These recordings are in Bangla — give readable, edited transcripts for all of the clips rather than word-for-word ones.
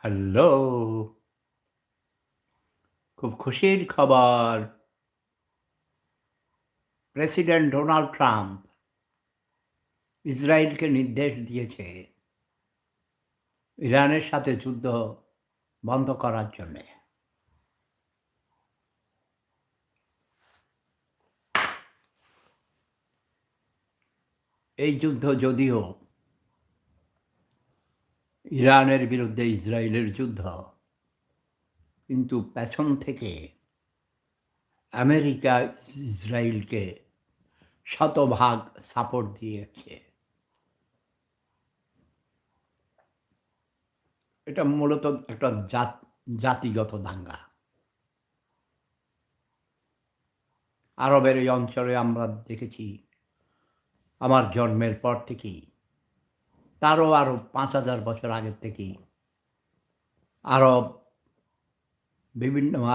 হ্যালো! খুব খুশির খবর। প্রেসিডেন্ট ডোনাল্ড ট্রাম্প ইসরায়েলকে নির্দেশ দিয়েছে ইরানের সাথে যুদ্ধ বন্ধ করার জন্যে। এই যুদ্ধ যদিও ইরানের বিরুদ্ধে ইসরায়েলের যুদ্ধ, কিন্তু পেছন থেকে আমেরিকা ইসরায়েলকে শতভাগ সাপোর্ট দিয়েছে। এটা মূলত একটা জাতিগত দাঙ্গা। আরবের এই অঞ্চলে আমরা দেখেছি আমার জন্মের পর থেকেই, তারও আরও ৫,০০০ বছর আগের থেকেই আরব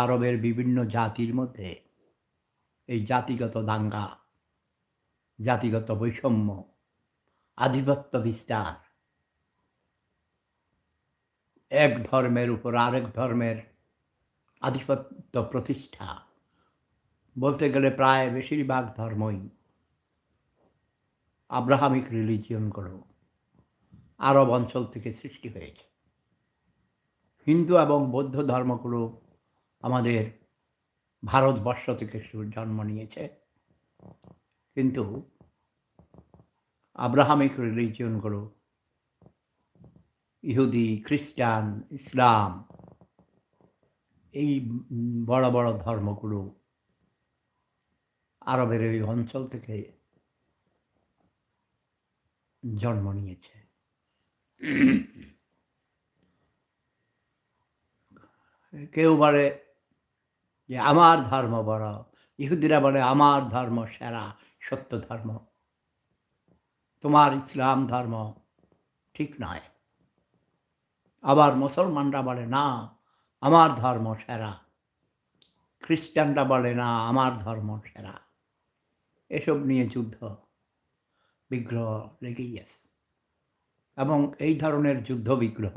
আরবের বিভিন্ন জাতির মধ্যে এই জাতিগত দাঙ্গা, জাতিগত বৈষম্য, আধিপত্য বিস্তার, এক ধর্মের উপর আরেক ধর্মের আধিপত্য প্রতিষ্ঠা, বলতে গেলে প্রায় বেশিরভাগ ধর্মই আব্রাহামিক রিলিজিয়নগুলো আরব অঞ্চল থেকে সৃষ্টি হয়েছে। হিন্দু এবং বৌদ্ধ ধর্মগুলো আমাদের ভারতবর্ষ থেকে জন্ম নিয়েছে, কিন্তু আব্রাহামিক রিলিজিয়নগুলো ইহুদি, খ্রিস্টান, ইসলাম, এই বড় বড় ধর্মগুলো আরবের এই অঞ্চল থেকে জন্ম নিয়েছে। কেউ বলে যে আমার ধর্ম বড়, ইহুদিরা বলে আমার ধর্ম সেরা, সত্য ধর্ম, তোমার ইসলাম ধর্ম ঠিক নয়। আবার মুসলমানরা বলে না, আমার ধর্ম সেরা, খ্রিস্টানরা বলে না, আমার ধর্ম সেরা। এসব নিয়ে যুদ্ধ বিগ্রহ লেগেই আছে, এবং এই ধরনের যুদ্ধ বিগ্রহ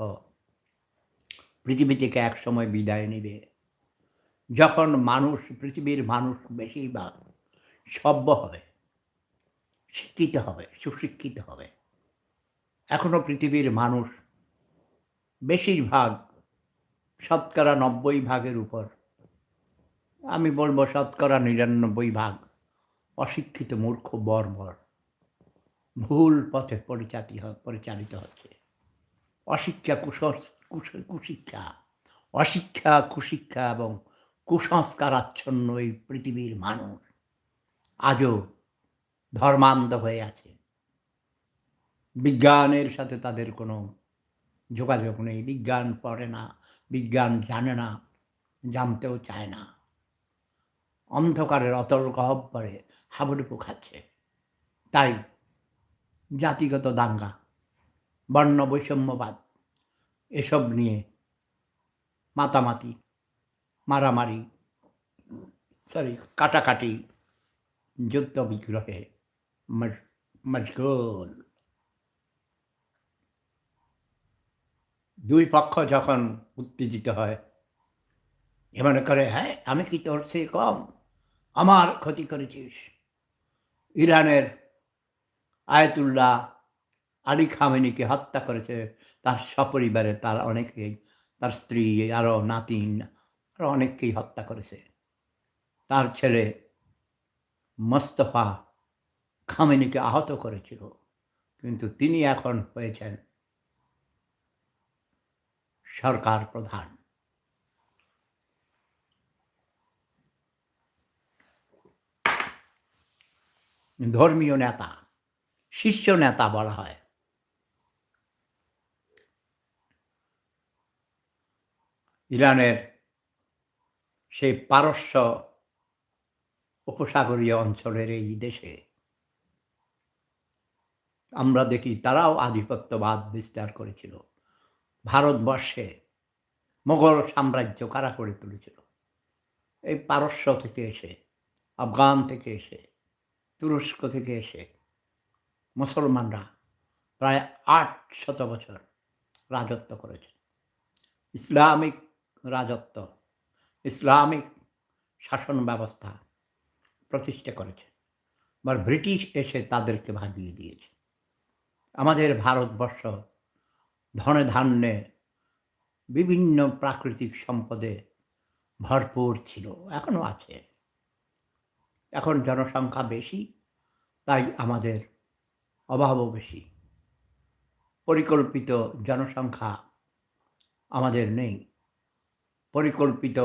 পৃথিবী থেকে একসময় বিদায় নেবে, যখন পৃথিবীর মানুষ বেশিরভাগ সভ্য হবে, শিক্ষিত হবে, সুশিক্ষিত হবে। এখনো পৃথিবীর মানুষ বেশিরভাগ, শতকরা ৯০ ভাগের উপর, আমি বলব শতকরা ৯৯ ভাগ অশিক্ষিত, মূর্খ, বর্বর, ভুল পথে পরিচালিত হচ্ছে। অশিক্ষা, কুশিক্ষা, অশিক্ষা, কুশিক্ষা এবং কুসংস্কারাচ্ছন্ন এই পৃথিবীর মানুষ আজও ধর্মান্ধ হয়ে আছে। বিজ্ঞানের সাথে তাদের কোনো যোগাযোগ নেই। বিজ্ঞান পড়ে না, বিজ্ঞান জানে না, জানতেও চায় না। অন্ধকারের অতল গহ্বরে হাবুডুবু খাচ্ছে। তাই জাতিগত দাঙ্গা, বর্ণ বৈষম্যবাদ, এসব নিয়ে মাতামাতি, মারামারি, কাটাকাটি, যুদ্ধ বিগ্রহে মশগুল। দুই পক্ষ যখন উত্তেজিত হয়, এ মনে করে, হ্যাঁ, আমি কি তোর চেয়ে কম? আমার ক্ষতি করেছিস। ইরানের আয়াতুল্লাহ আলী খামেনিকে হত্যা করেছে তার সপরিবারে, তার অনেকেই, তার স্ত্রী, আরও নাতিন, আরও অনেককেই হত্যা করেছে। তার ছেলে মোস্তফা খামেনিকে আহত করেছিল, কিন্তু তিনি এখন হয়েছেন সরকার প্রধান। ধর্মীয় নেতা, শীর্ষ নেতা বলা হয়। ইরানের সেই পারস্য উপসাগরীয় অঞ্চলের এই দেশে আমরা দেখি তারাও আধিপত্যবাদ বিস্তার করেছিল। ভারতবর্ষে মোগল সাম্রাজ্য কারা করে তুলেছিল? এই পারস্য থেকে এসে, আফগান থেকে এসে, তুরস্ক থেকে এসে মুসলমানরা প্রায় ৮০০ বছর রাজত্ব করেছে। ইসলামিক রাজত্ব, ইসলামিক শাসন ব্যবস্থা প্রতিষ্ঠা করেছে। আবার ব্রিটিশ এসে তাদেরকে ভাগিয়ে দিয়েছে। আমাদের ভারতবর্ষ ধনে ধান্যে বিভিন্ন প্রাকৃতিক সম্পদে ভরপুর ছিল, এখনো আছে। এখন জনসংখ্যা বেশি, তাই আমাদের অভাবও বেশি। পরিকল্পিত জনসংখ্যা আমাদের নেই। পরিকল্পিত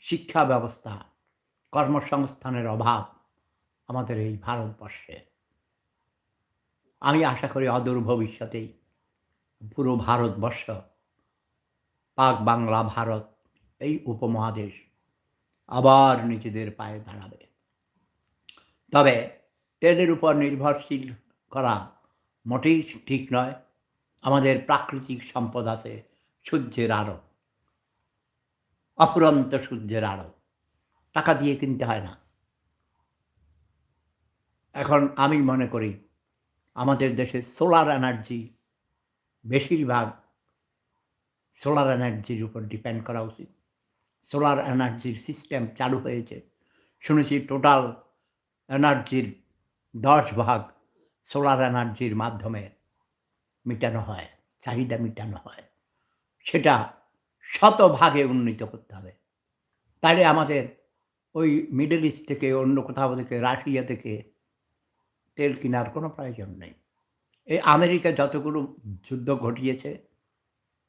শিক্ষা ব্যবস্থা, কর্মসংস্থানের অভাব আমাদের এই ভারতবর্ষে। আমি আশা করি অদূর ভবিষ্যতেই পুরো ভারতবর্ষ, পাক বাংলা ভারত, এই উপমহাদেশ আবার নিজেদের পায়ে দাঁড়াবে। তবে তেলের উপর নির্ভরশীল করা মোটেই ঠিক নয়। আমাদের প্রাকৃতিক সম্পদ আছে, সূর্যের আলো, অফুরন্ত সূর্যের আলো, টাকা দিয়ে কিনতে হয় না। এখন আমি মনে করি আমাদের দেশে সোলার এনার্জি, বেশিরভাগ সোলার এনার্জির উপর ডিপেন্ড করা উচিত। সোলার এনার্জির সিস্টেম চালু হয়েছে। শুনেছি টোটাল এনার্জির 10 ভাগ সোলার এনার্জির মাধ্যমে মেটানো হয়, চাহিদা মেটানো হয়। সেটা শতভাগে উন্নীত করতে হবে। তাইলে আমাদের ওই মিডল ইস্ট থেকে, অন্য কোথাও থেকে, রাশিয়া থেকে তেল কেনার কোনো প্রয়োজন নেই। এই আমেরিকা যতগুলো যুদ্ধ ঘটিয়েছে,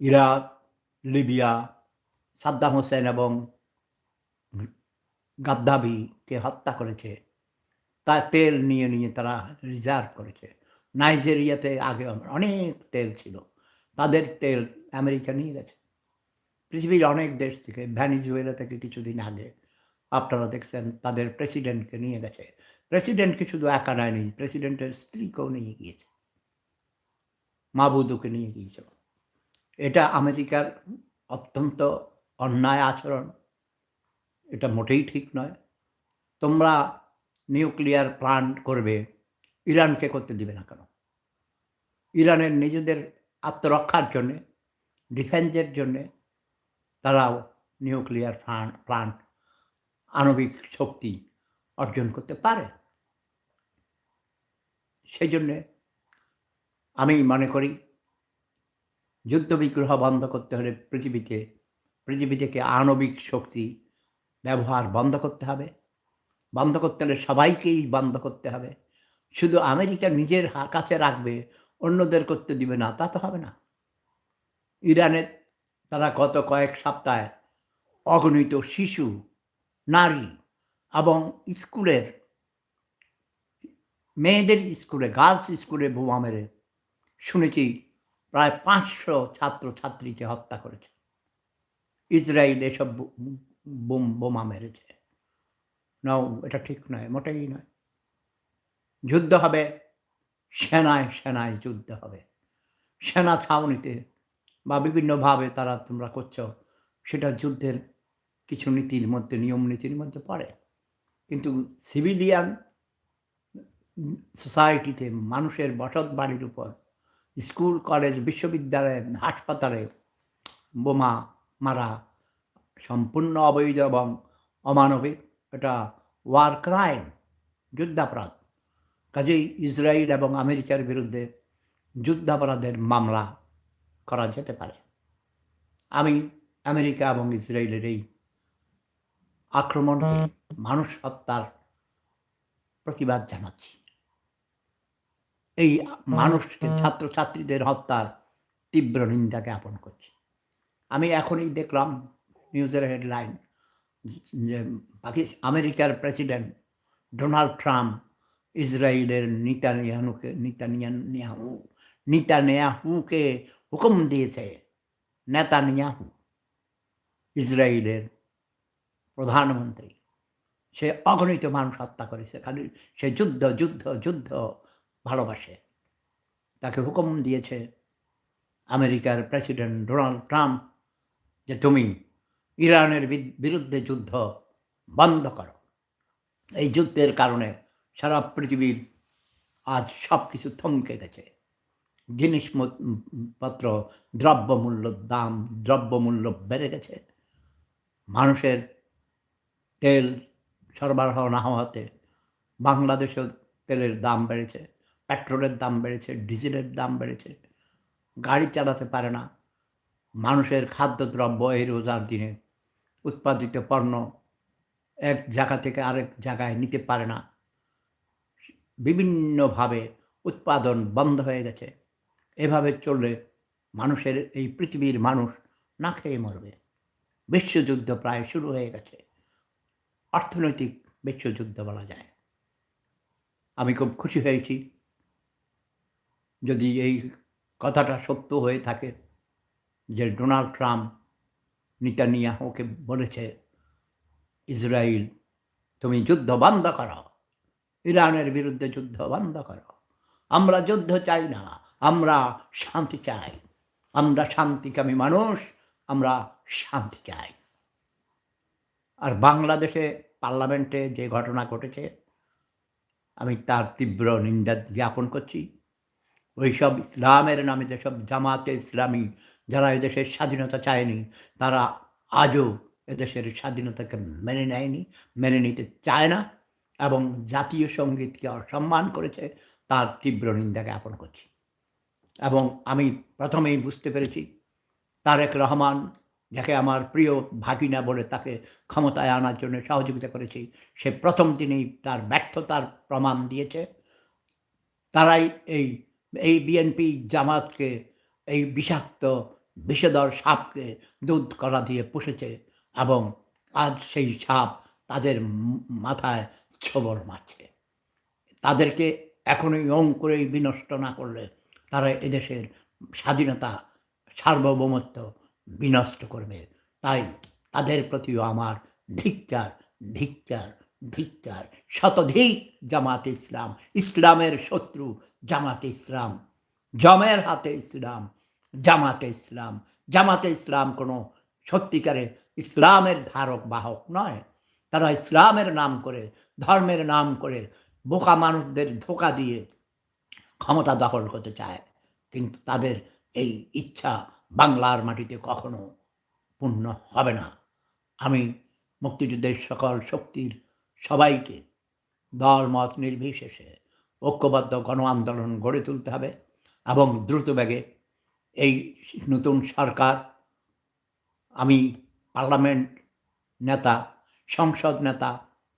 ইরাক, লিবিয়া, সাদ্দাম হোসেন এবং গাদ্দাফিকে হত্যা করেছে, তা তেল নিয়ে নিয়ে তারা রিজার্ভ করেছে। নাইজেরিয়াতে আগে অনেক তেল ছিল, তাদের তেল আমেরিকা নিয়ে গেছে। পৃথিবীর অনেক দেশ থেকে, ভেনিজুয়েলা থেকে কিছুদিন আগে আপনারা দেখছেন তাদের প্রেসিডেন্টকে নিয়ে গেছে। প্রেসিডেন্টকে শুধু একা নেয়নি, প্রেসিডেন্টের স্ত্রীকেও নিয়ে গিয়েছে, মাবুদুকে নিয়ে গিয়েছিল। এটা আমেরিকার অত্যন্ত অন্যায় আচরণ, এটা মোটেই ঠিক নয়। তোমরা নিউক্লিয়ার প্ল্যান্ট করবে, ইরানকে করতে দিবে না কেন? ইরানের নিজেদের আত্মরক্ষার জন্যে, ডিফেন্সের জন্যে তারাও নিউক্লিয়ার প্ল্যান্ট, আণবিক শক্তি অর্জন করতে পারে। সেই জন্যে আমি মনে করি যুদ্ধবিগ্রহ বন্ধ করতে হলে পৃথিবী থেকে আণবিক শক্তি ব্যবহার বন্ধ করতে হবে। বন্ধ করতে হলে সবাইকেই বন্ধ করতে হবে। শুধু আমেরিকা নিজের কাছে রাখবে, অন্যদের করতে দিবে না, তা তো হবে না। ইরানে তারা গত কয়েক সপ্তাহে অগণিত শিশু, নারী এবং স্কুলের, মেয়েদের স্কুলে, গার্লস স্কুলে বোমা মেরে শুনেছি প্রায় 500 ছাত্রছাত্রীকে হত্যা করেছে। ইসরায়েল এসব বোমা মেরেছে। নাও, এটা ঠিক নয়, মোটেই নয়। যুদ্ধ হবে, সেনায় সেনায় যুদ্ধ হবে। সেনা ছাউনিতে বা বিভিন্নভাবে তোমরা করছো, সেটা যুদ্ধের কিছু নীতির মধ্যে, নিয়ম নীতির মধ্যে পড়ে। কিন্তু সিভিলিয়ান সোসাইটিতে, মানুষের বসত বাড়ির উপর, স্কুল, কলেজ, বিশ্ববিদ্যালয়ে, হাসপাতালে বোমা মারা সম্পূর্ণ অবৈধ এবং অমানবিক। এটা ওয়ার ক্রাইম, যুদ্ধাপরাধ। কাজেই ইসরায়েল এবং আমেরিকার বিরুদ্ধে যুদ্ধাপরাধের মামলা করা যেতে পারে। আমি আমেরিকা এবং ইসরায়েলের এই আক্রমণকে, মানুষ হত্যার প্রতিবাদ জানাচ্ছি। এই মানুষকে, ছাত্রছাত্রীদের হত্যার তীব্র নিন্দা জ্ঞাপন করছি। আমি এখনই দেখলাম নিউজের হেডলাইন যে আমেরিকার প্রেসিডেন্ট ডোনাল্ড ট্রাম্প ইসরায়েলের নেতানিয়াহুকে হুকুম দিয়েছে। নেতানিয়াহু ইসরায়েলের প্রধানমন্ত্রী, সে অগণিত মানুষ হত্যা করেছে, খালি সে যুদ্ধ যুদ্ধ যুদ্ধ ভালোবাসে। তাকে হুকুম দিয়েছে আমেরিকার প্রেসিডেন্ট ডোনাল্ড ট্রাম্প যে তুমি ইরানের বিরুদ্ধে যুদ্ধ বন্ধ করো। এই যুদ্ধের কারণে সারা পৃথিবীর আজ সব কিছু থমকে গেছে। জিনিসপত্র, দ্রব্যমূল্য বেড়ে গেছে। মানুষের তেল সরবরাহ না হওয়াতে বাংলাদেশেও তেলের দাম বেড়েছে, পেট্রোলের দাম বেড়েছে, ডিজেলের দাম বেড়েছে। গাড়ি চালাতে পারে না। মানুষের খাদ্যদ্রব্য এই রোজার দিনে উৎপাদিত পণ্য এক জায়গা থেকে আরেক জায়গায় নিতে পারে না। বিভিন্নভাবে উৎপাদন বন্ধ হয়ে গেছে। এভাবে চললে মানুষের এই পৃথিবীর মানুষ না খেয়ে মরবে। বিশ্বযুদ্ধ প্রায় শুরু হয়ে গেছে। অর্থনৈতিক বিশ্বযুদ্ধ বলা যায়। আমি খুব খুশি হয়েছি যদি এই কথাটা সত্য হয়ে থাকে যে ডোনাল্ড ট্রাম্প নেতানিয়াহুকে বলেছে, ইসরায়েল তুমি যুদ্ধ বন্ধ করো, ইরানের বিরুদ্ধে যুদ্ধ বন্ধ করো। আমরা যুদ্ধ চাই না, আমরা শান্তি চাই। আমরা শান্তিকামী মানুষ, আমরা শান্তি চাই। আর বাংলাদেশে পার্লামেন্টে যে ঘটনা ঘটেছে আমি তার তীব্র নিন্দা জ্ঞাপন করছি। ওইসব ইসলামের নামে যেসব জামাতে ইসলামী যারা এদেশের স্বাধীনতা চায়নি, তারা আজও এদেশের স্বাধীনতাকে মেনে নেয়নি, মেনে নিতে চায় না এবং জাতীয় সঙ্গীতকে অসম্মান করেছে, তার তীব্র নিন্দা জ্ঞাপন করছি। এবং আমি প্রথমেই বুঝতে পেরেছি তারেক রহমান, যাকে আমার প্রিয় ভাগিনা বলে তাকে ক্ষমতায় আনার জন্য সহযোগিতা করেছি, সে প্রথম দিনেই তার ব্যর্থতার প্রমাণ দিয়েছে। তারাই এই বিএনপি জামাতকে এই বিষাক্ত বিষধর সাপকে দুধ কলা দিয়ে পুষেছে এবং আজ সেই সাপ তাদের মাথায় ছোবল মারছে। তাদেরকে এখনই অঙ্কুরেই বিনষ্ট না করলে তারা এদেশের স্বাধীনতা, সার্বভৌমত্ব বিনষ্ট করবে। তাই তাদের প্রতিও আমার ধিক্কার, ধিক্কার, ধিক্কার, শতধিক জামাতে ইসলাম। ইসলামের শত্রু জামাতে ইসলাম, জমের হাতে ইসলাম, জামাতে ইসলাম। জামাতে ইসলাম কোনো সত্যিকারের ইসলামের ধারক বাহক নয়। তারা ইসলামের নাম করে, ধর্মের নাম করে বোকা মানুষদের ধোঁকা দিয়ে ক্ষমতা দখল করতে চায়, কিন্তু তাদের এই ইচ্ছা বাংলার মাটিতে কখনো পূর্ণ হবে না। আমি মুক্তিযুদ্ধের সকল শক্তির সবাইকে দল মত নির্বিশেষে ঐক্যবদ্ধ গণ আন্দোলন গড়ে তুলতে হবে এবং দ্রুতবেগে এই নতুন সরকার, আমি পার্লামেন্ট নেতা, সংসদ নেতা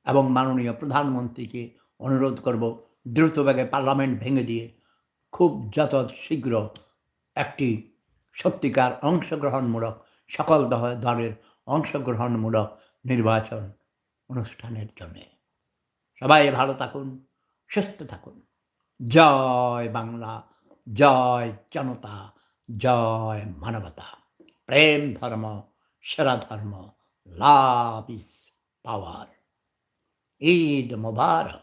এবং মাননীয় প্রধানমন্ত্রীকে অনুরোধ করব দ্রুতবেগে পার্লামেন্ট ভেঙে দিয়ে খুব যত শীঘ্র একটি সত্যিকার অংশগ্রহণমূলক, সকল দলের অংশগ্রহণমূলক নির্বাচন অনুষ্ঠানের জন্যে। সবাই ভালো থাকুন, সুস্থ থাকুন। জয় বাংলা, জয় জনতা, জয় মানবতা। প্রেম ধর্ম সেরা ধর্ম। Love is power. Eid Mobarak.